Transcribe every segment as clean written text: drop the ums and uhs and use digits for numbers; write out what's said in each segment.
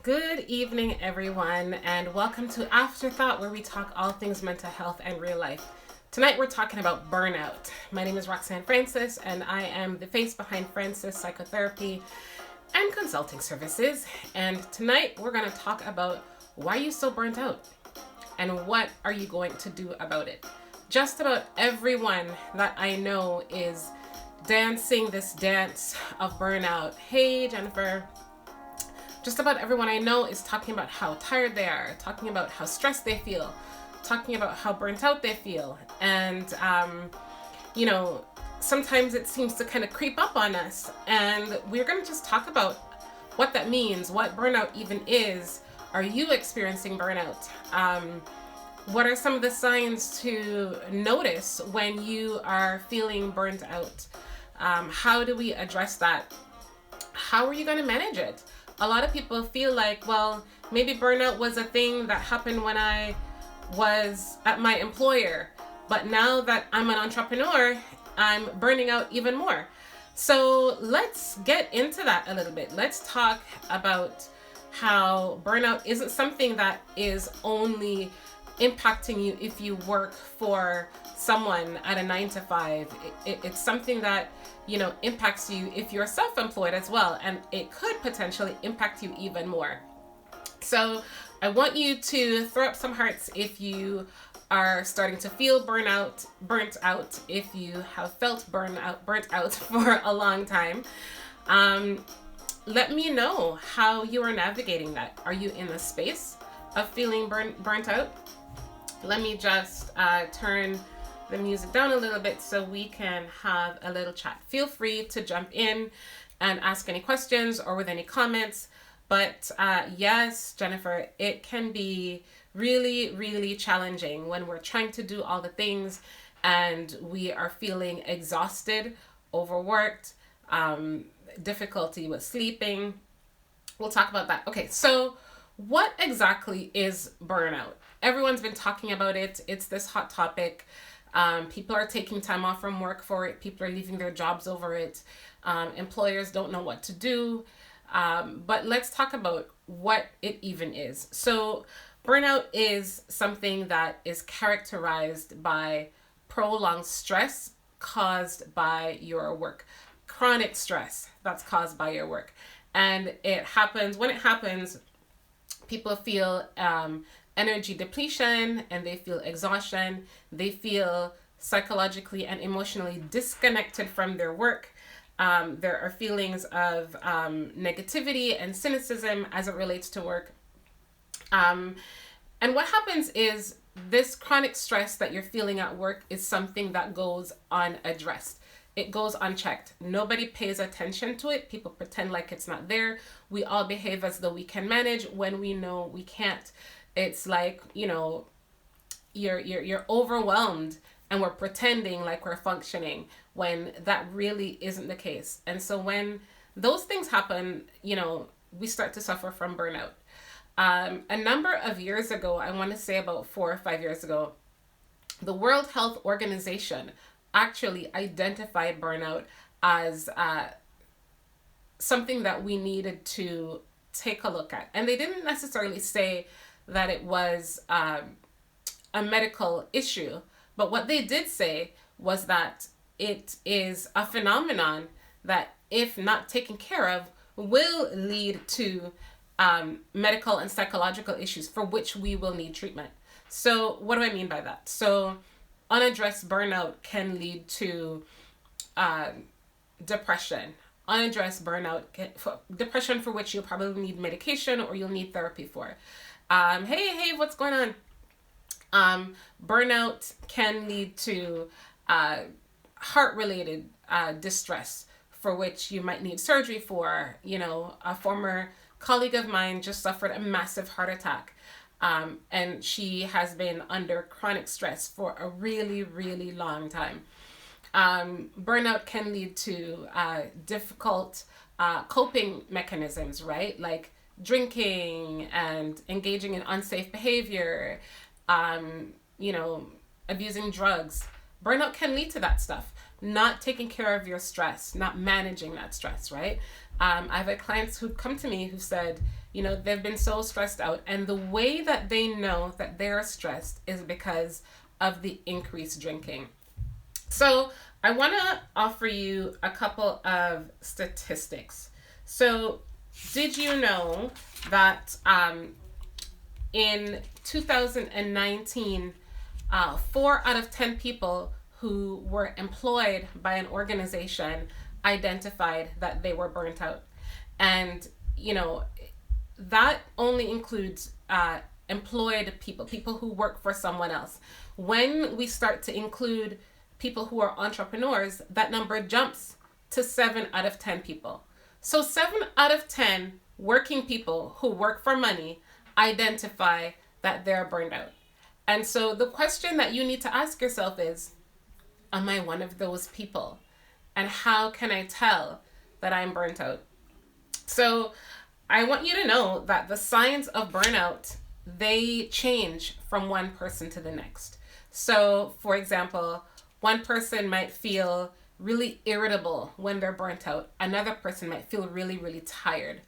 Good evening, everyone, and welcome to Afterthought, where we talk all things mental health and real life. Tonight, we're talking about burnout. My name is Roxanne Francis, and I am the face behind Francis Psychotherapy and Consulting Services. And tonight, we're going to talk about why you're so burnt out and what are you going to do about it. Just about everyone that I know is dancing this dance of burnout. Hey, Jennifer. Just about everyone I know is talking about how tired they are, talking about how stressed they feel, talking about how burnt out they feel. And, sometimes it seems to kind of creep up on us. And we're going to just talk about what that means, what burnout even is. Are you experiencing burnout? What are some of the signs to notice when you are feeling burnt out? How do we address that? How are you going to manage it? A lot of people feel like, well, maybe burnout was a thing that happened when I was at my employer, but now that I'm an entrepreneur, I'm burning out even more. So let's get into that a little bit. Let's talk about how burnout isn't something that is only impacting you if you work for someone at a 9 to 5. It's something that impacts you if you're self-employed as well, and it could potentially impact you even more. So I want you to throw up some hearts if you are starting to feel burnt out, if you have felt burnt out for a long time. Let me know how you are navigating that. Are you in the space of feeling burnt out? Let me just turn the music down a little bit so we can have a little chat. Feel free to jump in and ask any questions or with any comments. But yes, Jennifer, it can be really, really challenging when we're trying to do all the things and we are feeling exhausted, overworked, difficulty with sleeping. We'll talk about that. Okay, so what exactly is burnout? Everyone's been talking about it. It's this hot topic. People are taking time off from work for it. People are leaving their jobs over it. Employers don't know what to do. But let's talk about what it even is. So burnout is something that is characterized by prolonged stress caused by your work. Chronic stress that's caused by your work. And when it happens, people feel energy depletion and they feel exhaustion. They feel psychologically and emotionally disconnected from their work. There are feelings of negativity and cynicism as it relates to work. And what happens is this chronic stress that you're feeling at work is something that goes unaddressed. It goes unchecked. Nobody pays attention to it. People pretend like it's not there. We all behave as though we can manage when we know we can't. It's like, you're overwhelmed and we're pretending like we're functioning when that really isn't the case. And so when those things happen, we start to suffer from burnout. A number of years ago, I want to say about 4 or 5 years ago, the World Health Organization actually identified burnout as something that we needed to take a look at. And they didn't necessarily say that it was a medical issue, but what they did say was that it is a phenomenon that, if not taken care of, will lead to medical and psychological issues for which we will need treatment. So what do I mean by that? So unaddressed burnout can lead to depression. Unaddressed burnout, depression for which you'll probably need medication or you'll need therapy for. Hey, what's going on? Burnout can lead to heart-related distress for which you might need surgery for. A former colleague of mine just suffered a massive heart attack. And she has been under chronic stress for a really, really long time. Burnout can lead to difficult coping mechanisms, right? Like drinking and engaging in unsafe behavior, abusing drugs. Burnout can lead to that stuff. Not taking care of your stress, not managing that stress, right? I have had clients who've come to me who said, they've been so stressed out, and the way that they know that they're stressed is because of the increased drinking. So I want to offer you a couple of statistics. So did you know that in 2019, 4 out of 10 people who were employed by an organization identified that they were burnt out? And, that only includes employed people who work for someone else. When we start to include people who are entrepreneurs, that number jumps to 7 out of 10 people. So 7 out of 10 working people who work for money identify that they're burned out. And so the question that you need to ask yourself is, am I one of those people? And how can I tell that I'm burnt out? So I want you to know that the signs of burnout, they change from one person to the next. So for example, one person might feel really irritable when they're burnt out. Another person might feel really, really tired.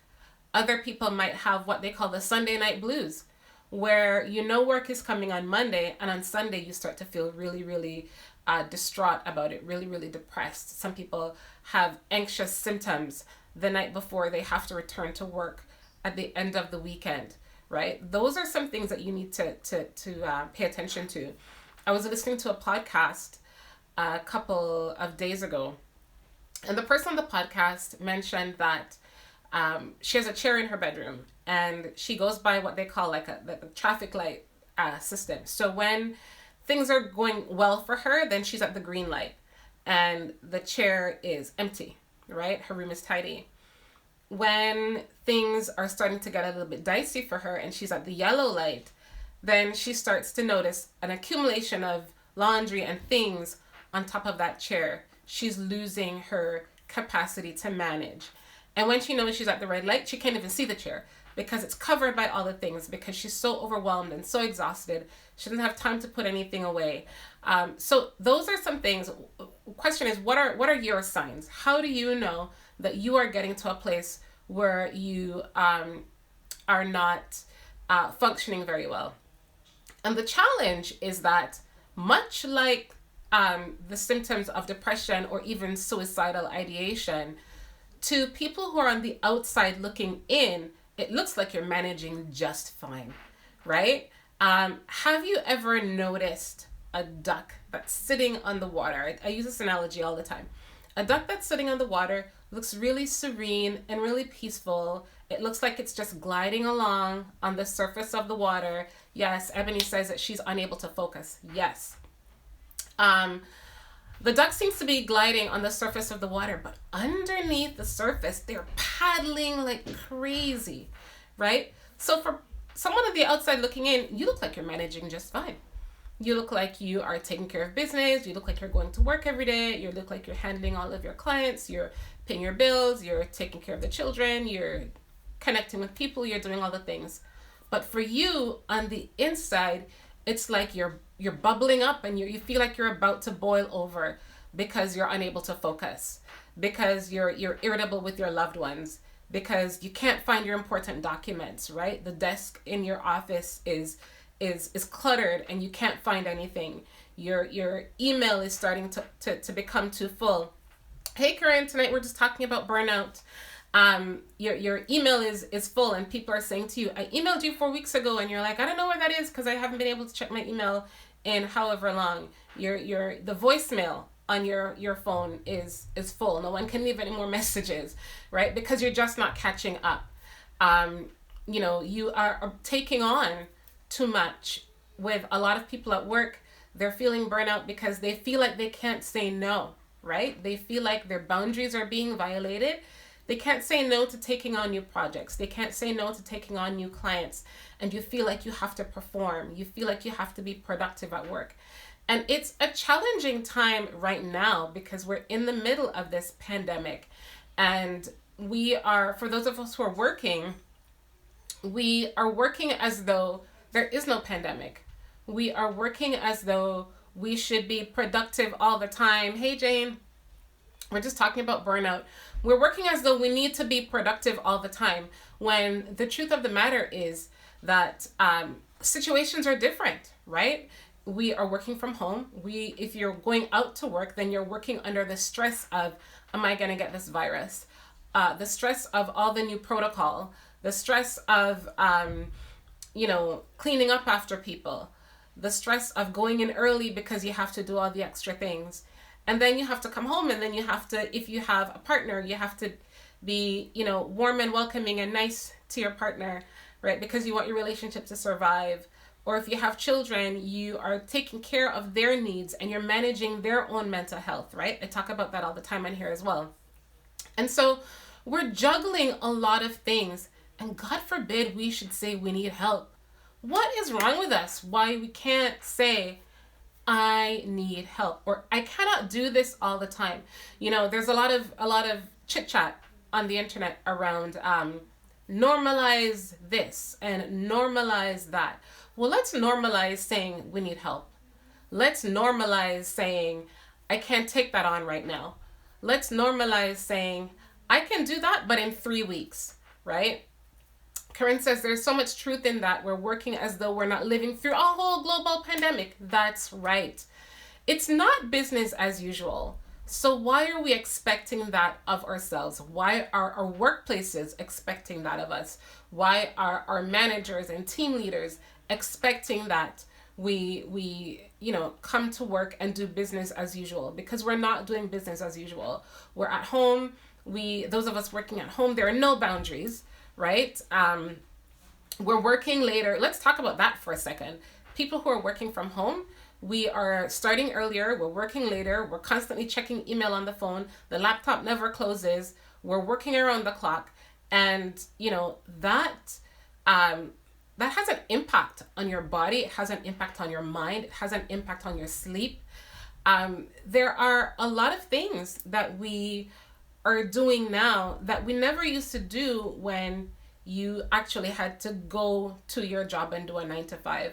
Other people might have what they call the Sunday night blues, where work is coming on Monday, and on Sunday you start to feel really, really distraught about it, really, really depressed. Some people have anxious symptoms the night before they have to return to work at the end of the weekend, right? Those are some things that you need to pay attention to. I was listening to a podcast a couple of days ago, and the person on the podcast mentioned that she has a chair in her bedroom, and she goes by what they call like the traffic light system. So when things are going well for her, then she's at the green light and the chair is empty, right? Her room is tidy. When things are starting to get a little bit dicey for her and she's at the yellow light, then she starts to notice an accumulation of laundry and things on top of that chair. She's losing her capacity to manage. And when she knows she's at the red light, she can't even see the chair because it's covered by all the things, because she's so overwhelmed and so exhausted. She doesn't have time to put anything away. So those are some things. Question is, what are your signs? How do you know that you are getting to a place where you are not functioning very well? And the challenge is that much like the symptoms of depression or even suicidal ideation, to people who are on the outside looking in, it looks like you're managing just fine, right? Have you ever noticed a duck that's sitting on the water? I use this analogy all the time. A duck that's sitting on the water looks really serene and really peaceful. It looks like it's just gliding along on the surface of the water. Yes, Ebony says that she's unable to focus. Yes. The duck seems to be gliding on the surface of the water, but underneath the surface, they're paddling like crazy, right? So for someone on the outside looking in, you look like you're managing just fine. You look like you are taking care of business. You look like you're going to work every day. You look like you're handling all of your clients. You're paying your bills. You're taking care of the children. You're connecting with people. You're doing all the things. But for you, on the inside, it's like you're bubbling up and you feel like you're about to boil over because you're unable to focus, because you're irritable with your loved ones, because you can't find your important documents, right? The desk in your office is cluttered and you can't find anything. Your email is starting to become too full. Hey Karen, tonight we're just talking about burnout. Your email is full and people are saying to you, I emailed you 4 weeks ago, and you're like, I don't know where that is because I haven't been able to check my email in however long. The voicemail on your phone is full. No one can leave any more messages, right? Because you're just not catching up. You are taking on too much. With a lot of people at work, they're feeling burnout because they feel like they can't say no, right? They feel like their boundaries are being violated. They can't say no to taking on new projects. They can't say no to taking on new clients. And you feel like you have to perform. You feel like you have to be productive at work. And it's a challenging time right now because we're in the middle of this pandemic. And we are, for those of us who are working, we are working as though there is no pandemic. We are working as though we should be productive all the time. Hey, Jane. We're just talking about burnout. We're working as though we need to be productive all the time, when the truth of the matter is that situations are different, right? We are working from home. If you're going out to work, then you're working under the stress of, am I going to get this virus? The stress of all the new protocol, the stress of, cleaning up after people, the stress of going in early because you have to do all the extra things. And then you have to come home, and then you have to, if you have a partner, you have to be, warm and welcoming and nice to your partner, right? Because you want your relationship to survive. Or if you have children, you are taking care of their needs and you're managing their own mental health, right? I talk about that all the time on here as well. And so we're juggling a lot of things, and God forbid we should say we need help. What is wrong with us? Why we can't say, I need help, or I cannot do this all the time. There's a lot of chit chat on the internet around normalize this and normalize that. Well, let's normalize saying we need help. Let's normalize saying I can't take that on right now. Let's normalize saying I can do that, but in 3 weeks, right? Karen says there's so much truth in that. We're working as though we're not living through a whole global pandemic. That's right. It's not business as usual. So why are we expecting that of ourselves? Why are our workplaces expecting that of us? Why are our managers and team leaders expecting that we come to work and do business as usual? Because we're not doing business as usual. We're at home. Those of us working at home, there are no boundaries. Right? We're working later. Let's talk about that for a second. People who are working from home, we are starting earlier. We're working later. We're constantly checking email on the phone. The laptop never closes. We're working around the clock. And, that has an impact on your body. It has an impact on your mind. It has an impact on your sleep. There are a lot of things that we are doing now that we never used to do when you actually had to go to your job and do a 9 to 5.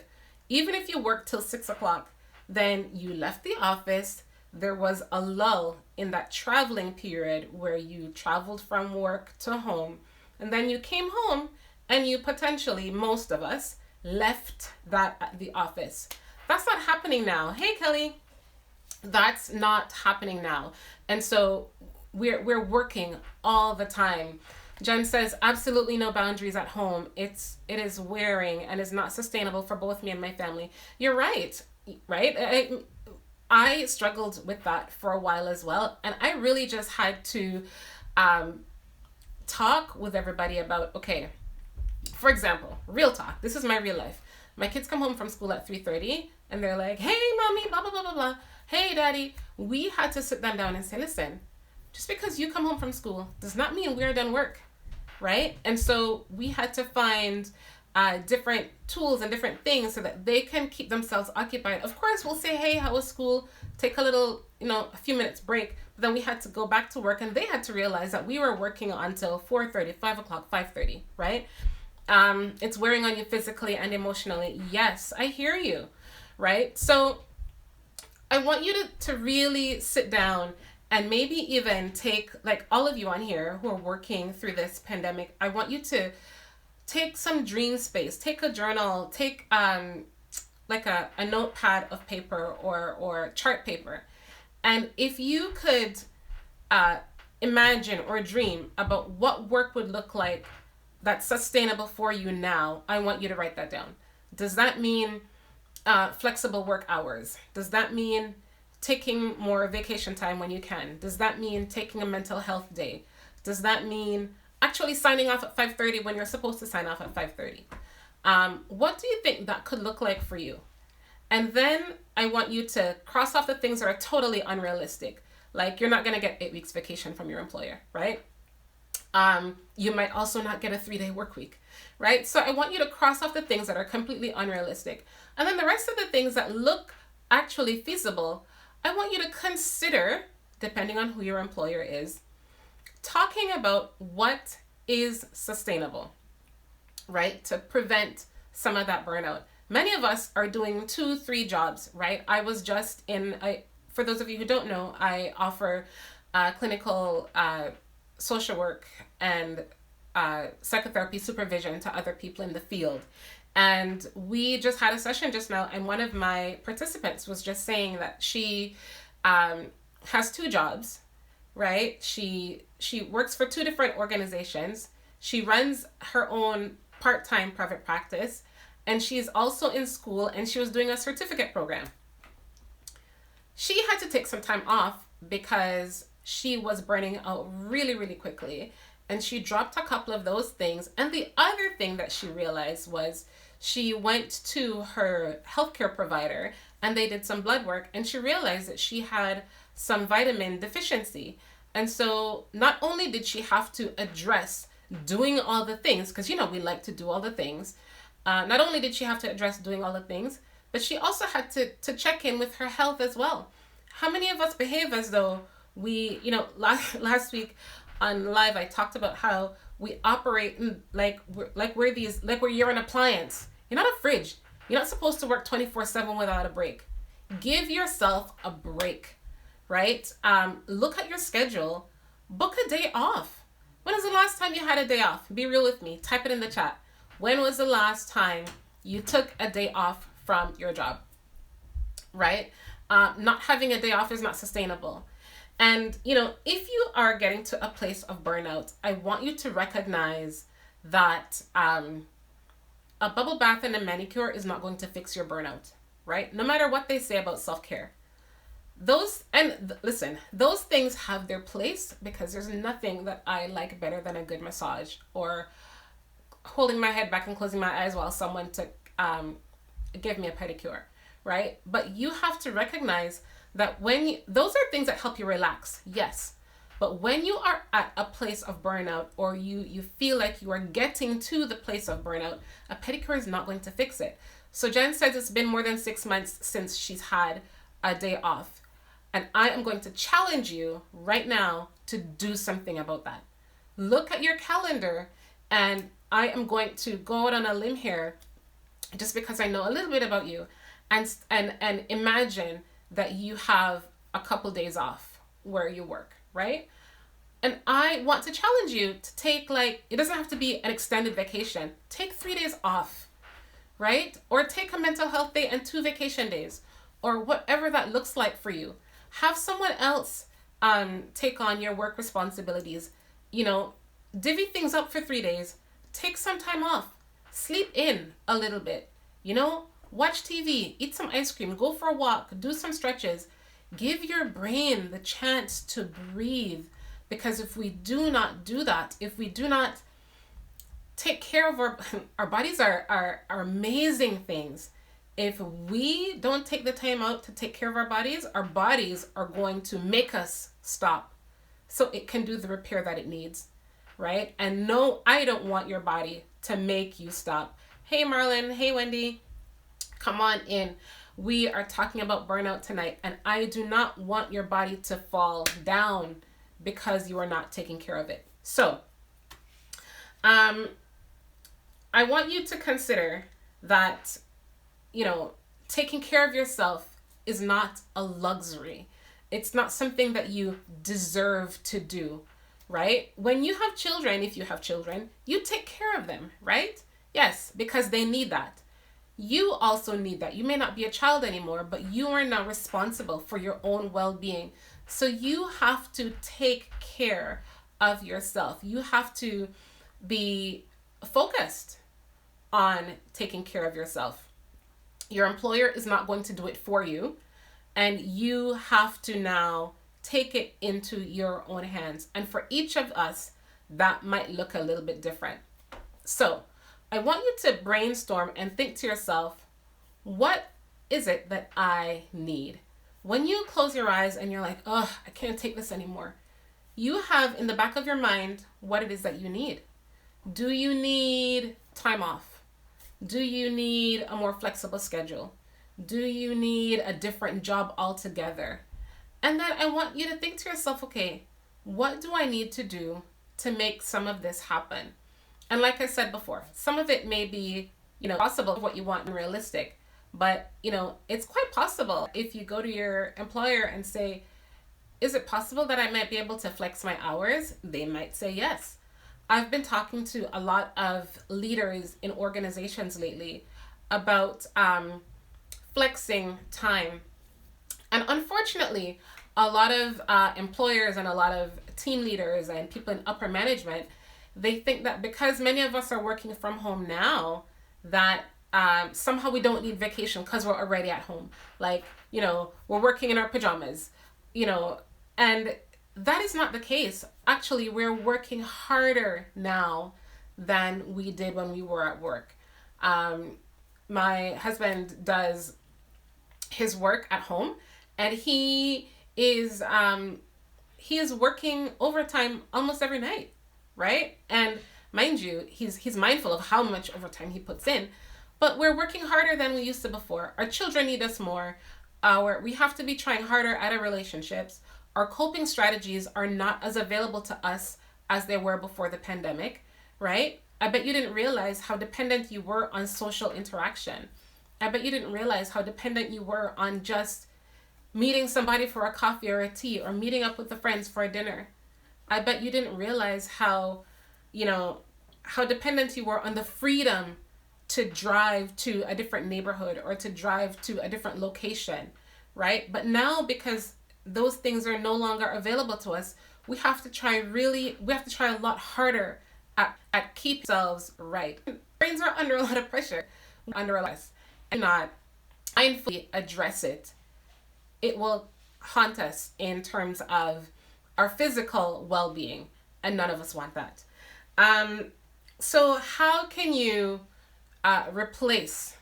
Even if you worked till 6 o'clock, then you left the office. There was a lull in that traveling period where you traveled from work to home, and then you came home and you potentially, most of us, left that at the office. That's not happening now. Hey, Kelly. That's not happening now. And so we're working all the time. Jen says, absolutely no boundaries at home. It is wearing and is not sustainable for both me and my family. You're right, right? I struggled with that for a while as well. And I really just had to talk with everybody about, okay, for example, real talk. This is my real life. My kids come home from school at 3:30 and they're like, hey, mommy, blah, blah, blah, blah, blah. Hey, daddy. We had to sit them down and say, listen, just because you come home from school does not mean we're done work, right? And so we had to find different tools and different things so that they can keep themselves occupied. Of course, we'll say, hey, how was school? Take a little, a few minutes break. But then we had to go back to work, and they had to realize that we were working until 4:30, 5 o'clock, 5:30, right? It's wearing on you physically and emotionally. Yes, I hear you, right? So I want you to really sit down and maybe even take, like all of you on here who are working through this pandemic, I want you to take some dream space, take a journal, take like a notepad of paper or chart paper. And if you could imagine or dream about what work would look like that's sustainable for you now, I want you to write that down. Does that mean flexible work hours? Does that mean taking more vacation time when you can? Does that mean taking a mental health day? Does that mean actually signing off at 5:30 when you're supposed to sign off at 5:30? What do you think that could look like for you? And then I want you to cross off the things that are totally unrealistic. Like you're not going to get 8 weeks vacation from your employer, right? You might also not get a 3-day work week, right? So I want you to cross off the things that are completely unrealistic. And then the rest of the things that look actually feasible, I want you to consider, depending on who your employer is, talking about what is sustainable, right? To prevent some of that burnout. Many of us are doing 2-3 jobs, right? I was just for those of you who don't know, I offer clinical social work and psychotherapy supervision to other people in the field. And we just had a session just now, and one of my participants was just saying that she has two jobs, right? She works for two different organizations. She runs her own part-time private practice, and she's also in school, and she was doing a certificate program. She had to take some time off because she was burning out really, really quickly. And she dropped a couple of those things. And the other thing that she realized was she went to her healthcare provider and they did some blood work, and she realized that she had some vitamin deficiency. And so not only did she have to address doing all the things, because we like to do all the things. Not only did she have to address doing all the things, but she also had to check in with her health as well. How many of us behave as though we, last week on live, I talked about how we operate like you're an appliance. You're not a fridge. You're not supposed to work 24/7 without a break. Give yourself a break, right? Look at your schedule. Book a day off. When was the last time you had a day off? Be real with me. Type it in the chat. When was the last time you took a day off from your job, right? Not having a day off is not sustainable. And, if you are getting to a place of burnout, I want you to recognize that a bubble bath and a manicure is not going to fix your burnout, right? No matter what they say about self-care. Those things have their place, because there's nothing that I like better than a good massage, or holding my head back and closing my eyes while someone to give me a pedicure, right? But you have to recognize that those are things that help you relax, yes. But when you are at a place of burnout, or you feel like you are getting to the place of burnout, a pedicure is not going to fix it. So Jen says it's been more than 6 months since she's had a day off. And I am going to challenge you right now to do something about that. Look at your calendar, and I am going to go out on a limb here, just because I know a little bit about you, and imagine that you have a couple days off where you work, right? And I want to challenge you to take, it doesn't have to be an extended vacation. Take 3 days off, right? Or take a mental health day and 2 vacation days, or whatever that looks like for you. Have someone else take on your work responsibilities. Divvy things up for 3 days. Take some time off. Sleep in a little bit. Watch TV, eat some ice cream, go for a walk, do some stretches. Give your brain the chance to breathe. Because if we do not do that, if we do not take care of our bodies are amazing things. If we don't take the time out to take care of our bodies are going to make us stop so it can do the repair that it needs, right? And no, I don't want your body to make you stop. Hey, Marlon. Hey, Wendy. Come on in. We are talking about burnout tonight, and I do not want your body to fall down because you are not taking care of it. So, I want you to consider that, taking care of yourself is not a luxury. It's not something that you deserve to do, right? When you have children, if you have children, you take care of them, right? Yes, because they need that. You also need that. You may not be a child anymore, but you are now responsible for your own well-being. So you have to take care of yourself. You have to be focused on taking care of yourself. Your employer is not going to do it for you, and you have to now take it into your own hands. And for each of us, that might look a little bit different. So I want you to brainstorm and think to yourself, what is it that I need? When you close your eyes and you're like, oh, I can't take this anymore, you have in the back of your mind what it is that you need. Do you need time off? Do you need a more flexible schedule? Do you need a different job altogether? And then I want you to think to yourself, okay, what do I need to do to make some of this happen? And like I said before, some of it may be, possible what you want and realistic. But, it's quite possible if you go to your employer and say, Is it possible that I might be able to flex my hours? They might say yes. I've been talking to a lot of leaders in organizations lately about flexing time. And unfortunately, a lot of employers and a lot of team leaders and people in upper management, they think that because many of us are working from home now, that somehow we don't need vacation because we're already at home. Like, we're working in our pajamas, and that is not the case. Actually, we're working harder now than we did when we were at work. My husband does his work at home, and he is working overtime almost every night, right? And mind you, he's mindful of how much overtime he puts in, but we're working harder than we used to before. Our children need us more. We have to be trying harder at our relationships. Our coping strategies are not as available to us as they were before the pandemic, right? I bet you didn't realize how dependent you were on social interaction. I bet you didn't realize how dependent you were on just meeting somebody for a coffee or a tea, or meeting up with the friends for a dinner. I bet you didn't realize how dependent you were on the freedom to drive to a different neighborhood or to drive to a different location, right? But now, because those things are no longer available to us, we have to try a lot harder at keeping ourselves right. Brains are under a lot of pressure, under a lot, and not mindfully address it. It will haunt us in terms of our physical well-being, and none of us want that. So how can you replace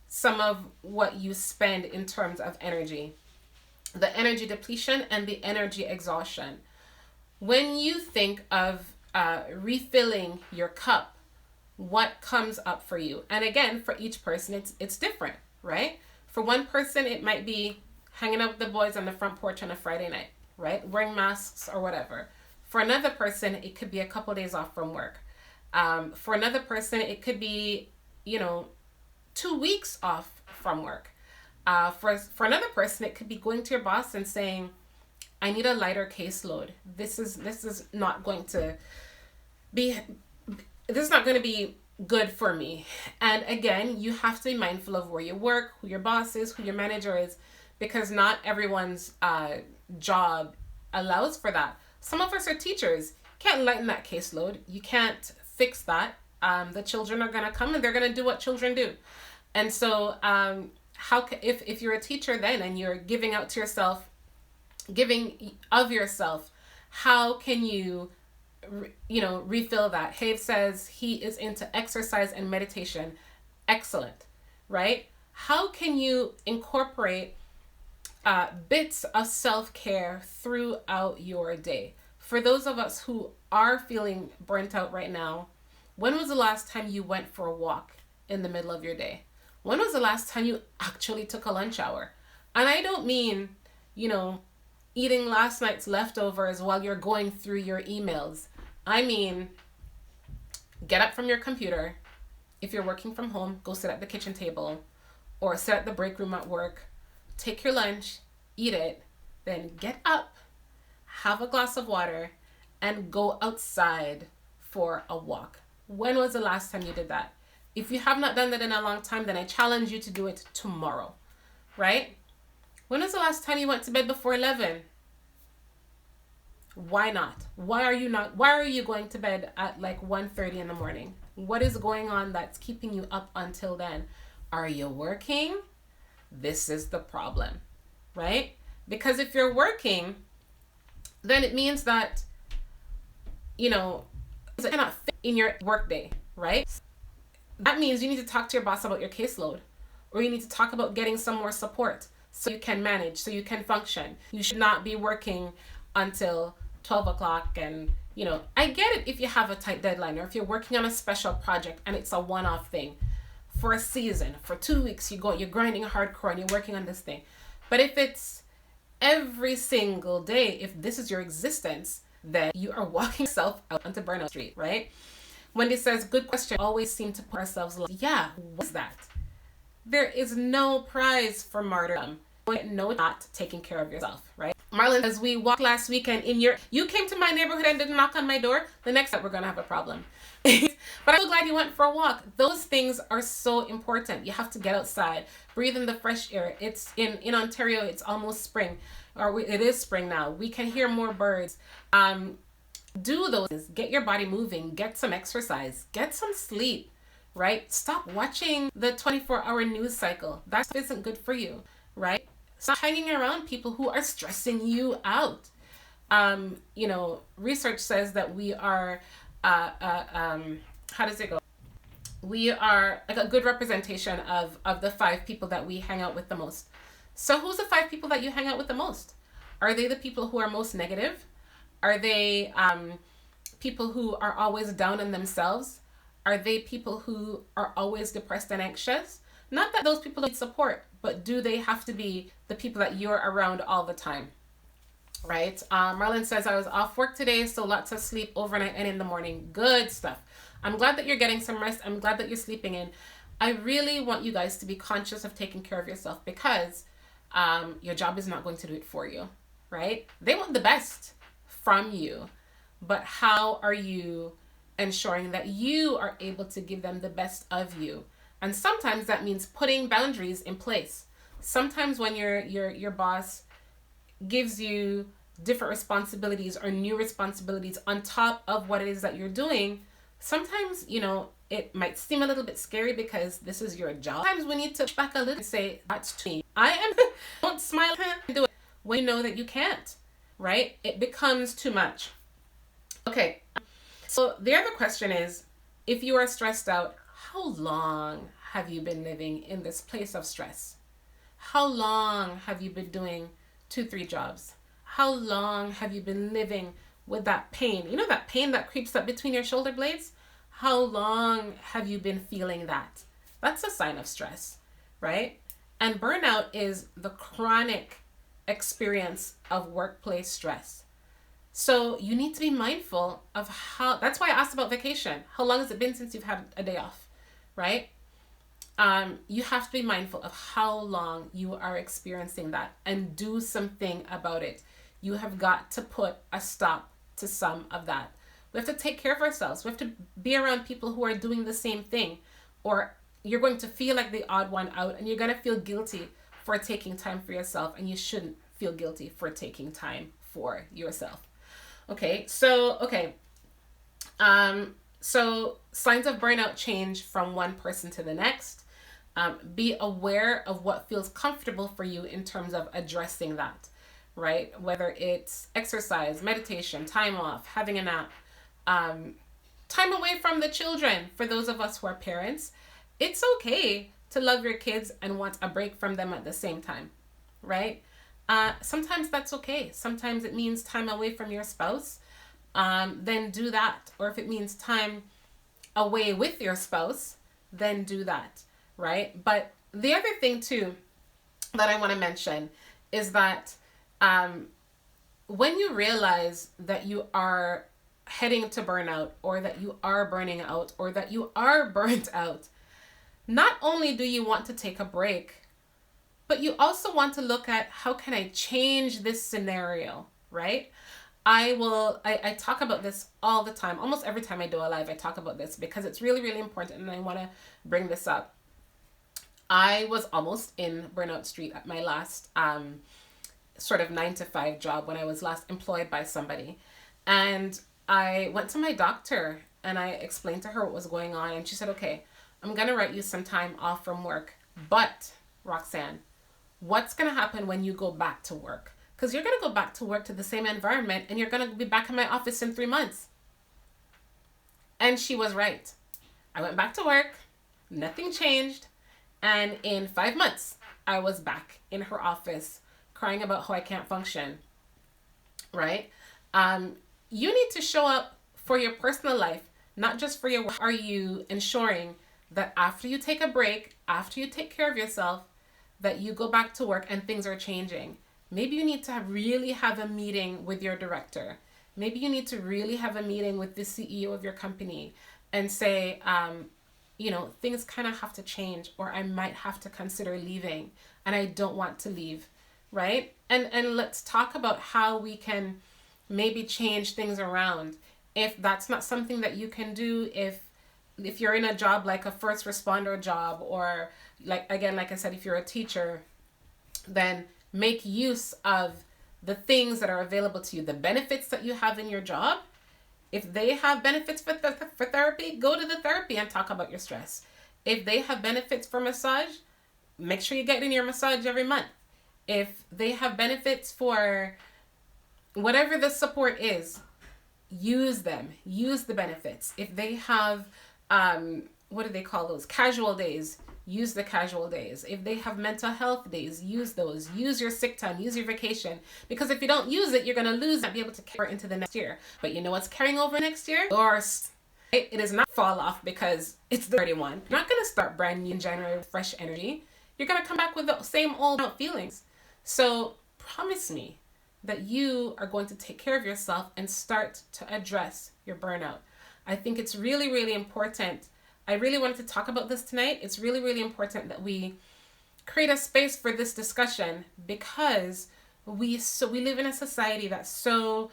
some of what you spend in terms of energy? The energy depletion and the energy exhaustion. When you think of refilling your cup, what comes up for you? And again, for each person, it's different, right? For one person, it might be hanging out with the boys on the front porch on a Friday night, right? Wearing masks or whatever. For another person, it could be a couple days off from work. For another person, it could be, 2 weeks off from work. For another person, it could be going to your boss and saying, I need a lighter caseload. This is not going to be good for me. And again, you have to be mindful of where you work, who your boss is, who your manager is, because not everyone's job allows for that. Some of us are teachers. Can't lighten that caseload. You can't fix that. The children are going to come and they're going to do what children do. And so if you're a teacher then and you're giving of yourself, how can you refill that? Have says he is into exercise and meditation. Excellent, right? How can you incorporate bits of self-care throughout your day? For those of us who are feeling burnt out right now, when was the last time you went for a walk in the middle of your day? When was the last time you actually took a lunch hour? And I don't mean, eating last night's leftovers while you're going through your emails. I mean, get up from your computer. If you're working from home, go sit at the kitchen table or sit at the break room at work. Take your lunch, eat it, then get up, have a glass of water, and go outside for a walk. When was the last time you did that? If you have not done that in a long time, then I challenge you to do it tomorrow, right? When was the last time you went to bed before 11? Why not? Why are you going to bed at like 1:30 in the morning? What is going on that's keeping you up until then? Are you working? This is the problem, right? Because if you're working, then it means that, it cannot fit in your workday, right? That means you need to talk to your boss about your caseload, or you need to talk about getting some more support so you can manage, so you can function. You should not be working until 12 o'clock and, I get it if you have a tight deadline or if you're working on a special project and it's a one-off thing. For a season, for 2 weeks, you're grinding hardcore and you're working on this thing. But if it's every single day, if this is your existence, then you are walking yourself out onto Burnout Street, right? Wendy says, good question. Always seem to put ourselves yeah, what's that? There is no prize for martyrdom. No, not taking care of yourself, right? Marlon, as we walked last weekend you came to my neighborhood and didn't knock on my door. The next time we're going to have a problem. But I'm so glad you went for a walk. Those things are so important. You have to get outside, breathe in the fresh air. It's in Ontario, it's almost spring, or it is spring now. We can hear more birds. Do those things. Get your body moving, get some exercise, get some sleep, right? Stop watching the 24-hour news cycle. That isn't good for you, right? Stop hanging around people who are stressing you out. Research says that we are, how does it go? We are like a good representation of the 5 people that we hang out with the most. So who's the 5 people that you hang out with the most? Are they the people who are most negative? Are they people who are always down on themselves? Are they people who are always depressed and anxious? Not that those people need support, but do they have to be the people that you're around all the time? Right? Marlon says, I was off work today, so lots of sleep overnight and in the morning. Good stuff. I'm glad that you're getting some rest. I'm glad that you're sleeping in. I really want you guys to be conscious of taking care of yourself, because your job is not going to do it for you, right? They want the best from you, but how are you ensuring that you are able to give them the best of you? And sometimes that means putting boundaries in place. Sometimes when your boss gives you different responsibilities or new responsibilities on top of what it is that you're doing, sometimes, it might seem a little bit scary because this is your job. Sometimes we need to push back a little and say, that's too me. Don't smile and do it when you know that you can't, right? It becomes too much. Okay, so the other question is, if you are stressed out, how long have you been living in this place of stress? How long have you been doing 2-3 jobs? How long have you been living with that pain? You know that pain that creeps up between your shoulder blades? How long have you been feeling that? That's a sign of stress, right? And burnout is the chronic experience of workplace stress. So you need to be mindful of that's why I asked about vacation. How long has it been since you've had a day off, right? You have to be mindful of how long you are experiencing that and do something about it. You have got to put a stop to some of that. We have to take care of ourselves. We have to be around people who are doing the same thing, or you're going to feel like the odd one out and you're going to feel guilty for taking time for yourself, and you shouldn't feel guilty for taking time for yourself. Okay, so signs of burnout change from one person to the next. Be aware of what feels comfortable for you in terms of addressing that, right? Whether it's exercise, meditation, time off, having a nap, time away from the children. For those of us who are parents, it's okay to love your kids and want a break from them at the same time, right? Sometimes that's okay. Sometimes it means time away from your spouse, then do that. Or if it means time away with your spouse, then do that, right? But the other thing too that I want to mention is that when you realize that you are heading to burnout, or that you are burning out, or that you are burnt out, not only do you want to take a break, but you also want to look at, how can I change this scenario, right? I talk about this all the time. Almost every time I do a live, I talk about this because it's really, really important, and I want to bring this up. I was almost in Burnout Street at my last sort of 9-to-5 job, when I was last employed by somebody. And I went to my doctor and I explained to her what was going on, and she said, okay, I'm going to write you some time off from work, but Roxanne, what's going to happen when you go back to work? Because you're going to go back to work to the same environment, and you're going to be back in my office in 3 months. And she was right. I went back to work, nothing changed, and in 5 months, I was back in her office crying about how I can't function, right? You need to show up for your personal life, not just for your work. Are you ensuring that after you take a break, after you take care of yourself, that you go back to work and things are changing? Maybe you need to really have a meeting with your director. Maybe you need to really have a meeting with the CEO of your company and say, things kind of have to change, or I might have to consider leaving, and I don't want to leave right? And let's talk about how we can maybe change things around. If that's not something that you can do, if you're in a job like a first responder job, or like I said, if you're a teacher, then make use of the things that are available to you, the benefits that you have in your job. If they have benefits for therapy, go to the therapy and talk about your stress. If they have benefits for massage, make sure you get in your massage every month. If they have benefits for whatever the support is, use them. Use the benefits. If they have, what do they call those? Casual days. Use the casual days. If they have mental health days, use those. Use your sick time. Use your vacation. Because if you don't use it, you're going to lose, not be able to carry into the next year. But you know what's carrying over next year? Yours. It is not fall off because it's the 31. You're not going to start brand new in January with fresh energy. You're going to come back with the same old feelings. So promise me that you are going to take care of yourself and start to address your burnout. I think it's really, really important. I really wanted to talk about this tonight. It's really, really important that we create a space for this discussion, because we live in a society that so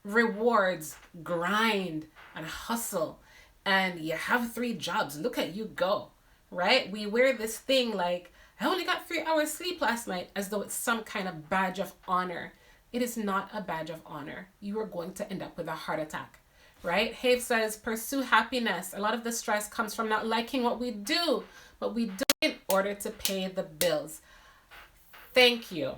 rewards grind and hustle, and you have 3 jobs. Look at you go, right? We wear this thing like, I only got 3 hours sleep last night, as though it's some kind of badge of honor. It is not a badge of honor. You are going to end up with a heart attack, right? Have says, pursue happiness. A lot of the stress comes from not liking what we do, but we do it in order to pay the bills. Thank you.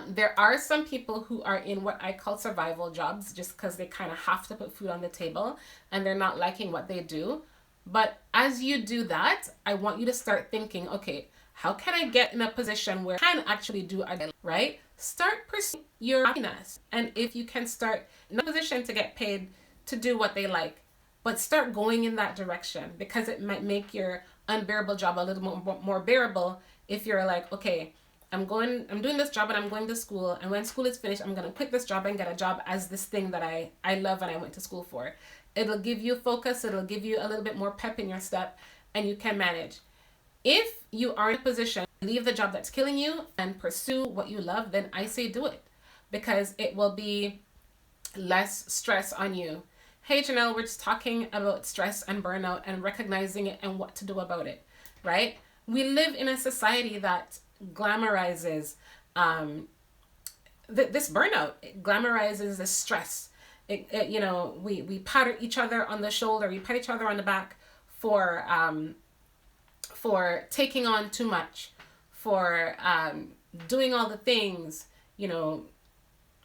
There are some people who are in what I call survival jobs, just because they kind of have to put food on the table and they're not liking what they do. But as you do that, I want you to start thinking, okay, how can I get in a position where I can actually do a, right? Start pursuing your happiness. And if you can start in a position to get paid to do what they like, but start going in that direction, because it might make your unbearable job a little more bearable. If you're like, okay, I'm doing this job and I'm going to school, and when school is finished, I'm going to quit this job and get a job as this thing that I love and I went to school for. It'll give you focus. It'll give you a little bit more pep in your step, and you can manage. If you are in a position to leave the job that's killing you and pursue what you love, then I say do it, because it will be less stress on you. Hey, Janelle, we're just talking about stress and burnout and recognizing it and what to do about it, right? We live in a society that glamorizes this burnout. It glamorizes the stress. We pat each other on the shoulder, we pat each other on the back for taking on too much, for doing all the things,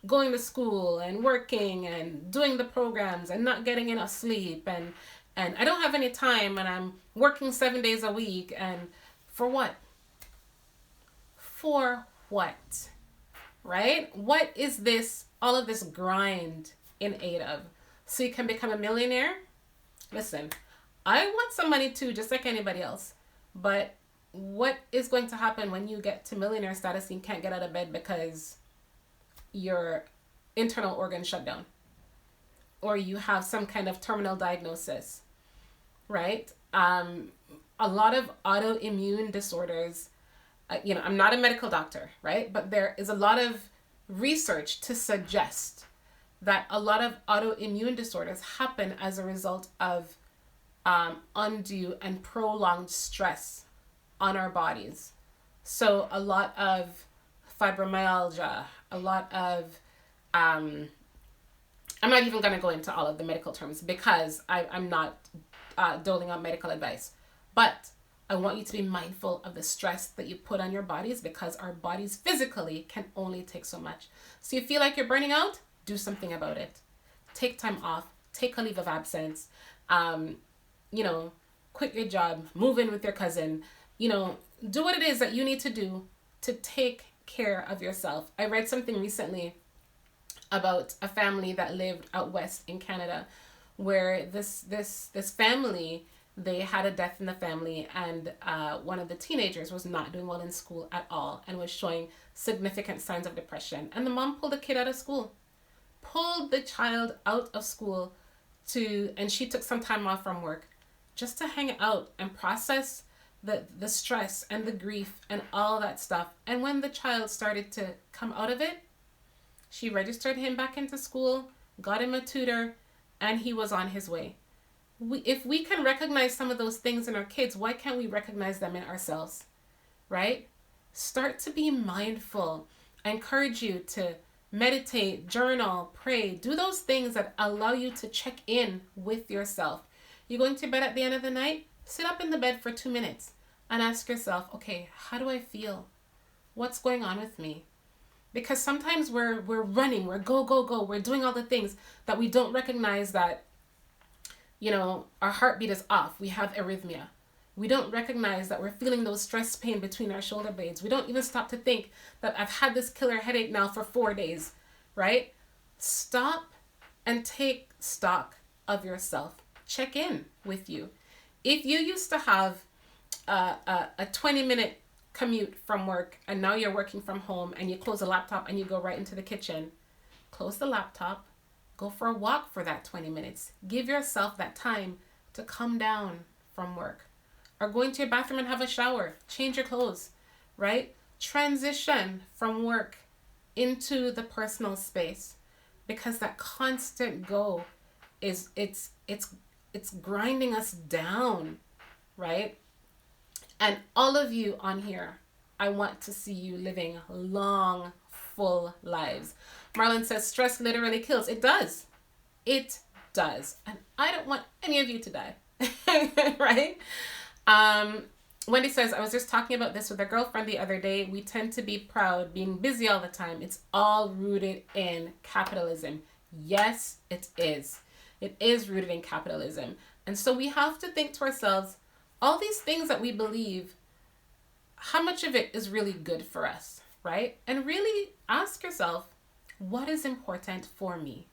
going to school and working and doing the programs and not getting enough sleep, and I don't have any time, and I'm working 7 days a week, and for what? For what? Right? What is this, all of this grind in aid of? So you can become a millionaire? Listen, I want some money too, just like anybody else. But what is going to happen when you get to millionaire status and you can't get out of bed because your internal organ shut down, or you have some kind of terminal diagnosis, right? A lot of autoimmune disorders, I'm not a medical doctor, right? But there is a lot of research to suggest that a lot of autoimmune disorders happen as a result of undue and prolonged stress on our bodies. So a lot of fibromyalgia, a lot of, I'm not even going to go into all of the medical terms, because I'm not doling out medical advice. But I want you to be mindful of the stress that you put on your bodies, because our bodies physically can only take so much. So you feel like you're burning out? Do something about it. Take time off. Take a leave of absence. Quit your job. Move in with your cousin. Do what it is that you need to do to take care of yourself. I read something recently about a family that lived out west in Canada, where this family, they had a death in the family, and one of the teenagers was not doing well in school at all and was showing significant signs of depression. And the mom pulled the kid out of school, pulled the child out of school and she took some time off from work just to hang out and process the stress and the grief and all that stuff. And when the child started to come out of it, she registered him back into school, got him a tutor, and he was on his way. If we can recognize some of those things in our kids, why can't we recognize them in ourselves? Right? Start to be mindful. I encourage you to meditate, journal, pray, do those things that allow you to check in with yourself. You're going to bed at the end of the night? Sit up in the bed for 2 minutes and ask yourself, okay, how do I feel? What's going on with me? Because sometimes we're running, we're go, go, go. We're doing all the things that we don't recognize that, our heartbeat is off. We have arrhythmia. We don't recognize that we're feeling those stress pain between our shoulder blades. We don't even stop to think that I've had this killer headache now for 4 days, right? Stop and take stock of yourself. Check in with you. If you used to have a 20-minute commute from work and now you're working from home and you close the laptop and you go right into the kitchen, close the laptop, go for a walk for that 20 minutes. Give yourself that time to come down from work. Or go into your bathroom and have a shower. Change your clothes, right? Transition from work into the personal space, because that constant go it's grinding us down, right? And all of you on here, I want to see you living long, full lives. Marlon says stress literally kills. It does. It does. And I don't want any of you to die, right? Wendy says, I was just talking about this with a girlfriend the other day. We tend to be proud, being busy all the time. It's all rooted in capitalism. Yes, it is. It is rooted in capitalism. And so we have to think to ourselves, all these things that we believe, how much of it is really good for us, right? And really ask yourself, what is important for me?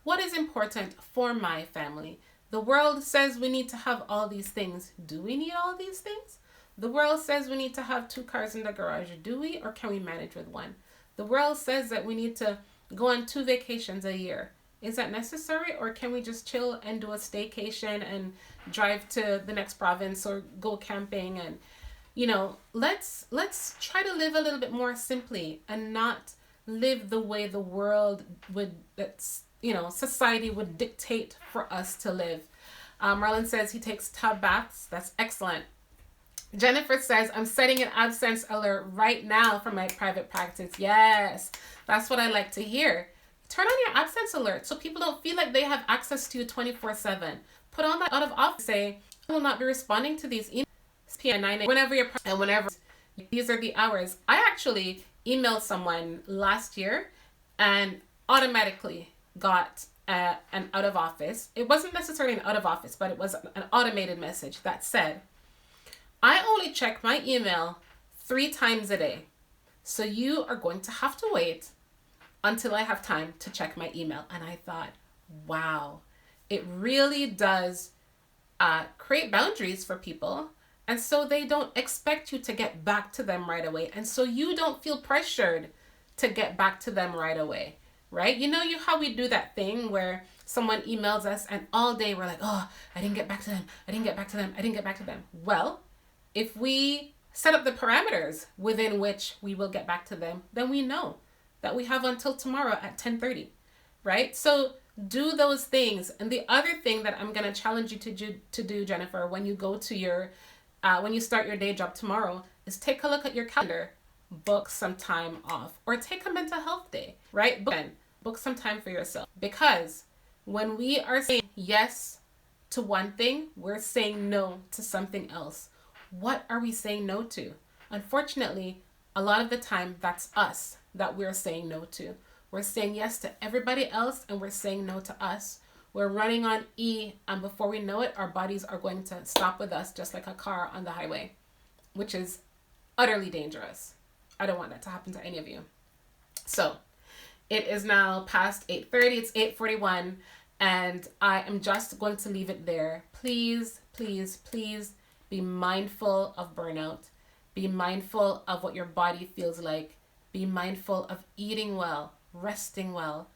What is important for my family? The world says we need to have all these things. Do we need all these things? The world says we need to have 2 cars in the garage. Do we, or can we manage with 1? The world says that we need to go on 2 vacations a year. Is that necessary, or can we just chill and do a staycation and drive to the next province or go camping? And let's try to live a little bit more simply and not live the way the world would, society would dictate for us to live. Marlon says he takes tub baths. That's excellent. Jennifer says, I'm setting an absence alert right now for my private practice. Yes, that's what I like to hear. Turn on your absence alert so people don't feel like they have access to you 24/7. Put on that out of office. Say, I will not be responding to these emails. PM 9 whenever you're and whenever these are the hours. I actually emailed someone last year and automatically got an out of office. It wasn't necessarily an out of office, but it was an automated message that said, I only check my email 3 times a day. So you are going to have to wait until I have time to check my email. And I thought, wow, it really does create boundaries for people. And so they don't expect you to get back to them right away. And so you don't feel pressured to get back to them right away, right? How we do that thing where someone emails us and all day we're like, oh, I didn't get back to them. I didn't get back to them. I didn't get back to them. Well, if we set up the parameters within which we will get back to them, then we know that we have until tomorrow at 10:30, right? So do those things. And the other thing that I'm going to challenge you to do, Jennifer, when you go to your, when you start your day job tomorrow, is take a look at your calendar, book some time off, or take a mental health day, right? Book some time for yourself. Because when we are saying yes to one thing, we're saying no to something else. What are we saying no to? Unfortunately, a lot of the time, that's us that we're saying no to. We're saying yes to everybody else and we're saying no to us. We're running on E, and before we know it, our bodies are going to stop with us just like a car on the highway, which is utterly dangerous. I don't want that to happen to any of you. So it is now past 8:30. It's 8:41, and I am just going to leave it there. Please, please, please be mindful of burnout. Be mindful of what your body feels like. Be mindful of eating well, resting well,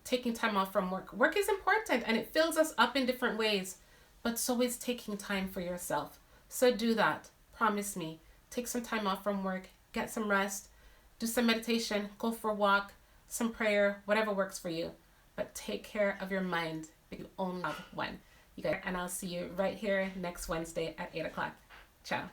taking time off from work. Work is important and it fills us up in different ways, but so is taking time for yourself. So do that. Promise me. Take some time off from work, get some rest, do some meditation, go for a walk, some prayer, whatever works for you. But take care of your mind. You only have one. You guys, and I'll see you right here next Wednesday at 8 o'clock. Ciao.